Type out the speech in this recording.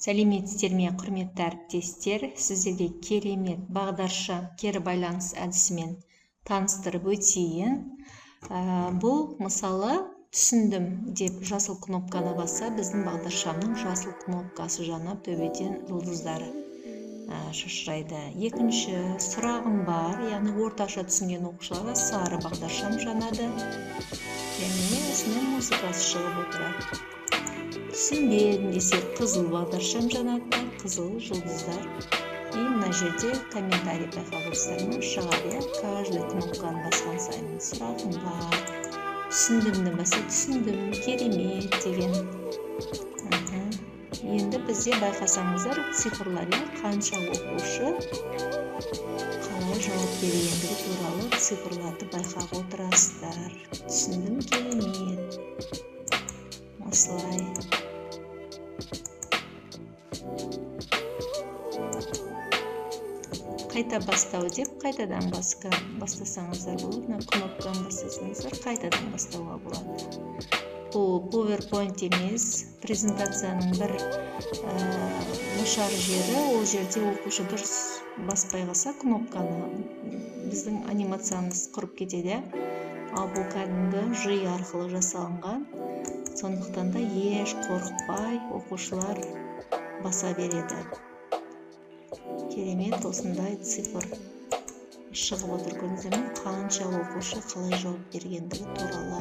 Сәлеметсіздер ме, құрметті әріптестер, сіздерге керемет бағдаршам кері байланыс әдісімен таныстырып өтейін. Бұл мысалы түсіндім деп жасыл кнопканы басса, біздің бағдаршамның жасыл кнопкасы жанып, төбеден жұлдыздары шашырайды. Екінші сұрағым бар, яғни орташа түсінген оқушыларға сары бағдаршам жанады. Және осымен музыкасы шығып отырады. Түсінбедім десе қызыл бағдаршам жанады, қызыл жұлдыздар. И мына жерде комментарий байқап отырсыздар ма? Шығады, каждый кнопканы басқан сайын сұрағым бар. Түсіндімді баса, түсіндім, керемет деген. Енді бізде байқасаңыздар цифрлар, қанша оқушы қалай жауап бергендігі туралы цифрларды байқап отырасыздар. Түсіндім, керемет. Осылай. Қайта бастау деп қайтадан бастасаңыздар болады. Мына кнопканы бастасаңыздар қайтадан бастауға болады. Бұл PowerPoint емес, презентацияның бір нашар жері, ол жерде оқушы дұрыс баспай қалса кнопканы, біздің анимациямыз құрып кетеді. Ал бұл кәдімгі жи арқылы жасалынған. Сондықтан да еш қорықпай оқушылар баса береді. Керемет, осындай цифр шығып отыр, көрдіңіздер ме? Қанша оқушы қалай жауап бергендігі туралы.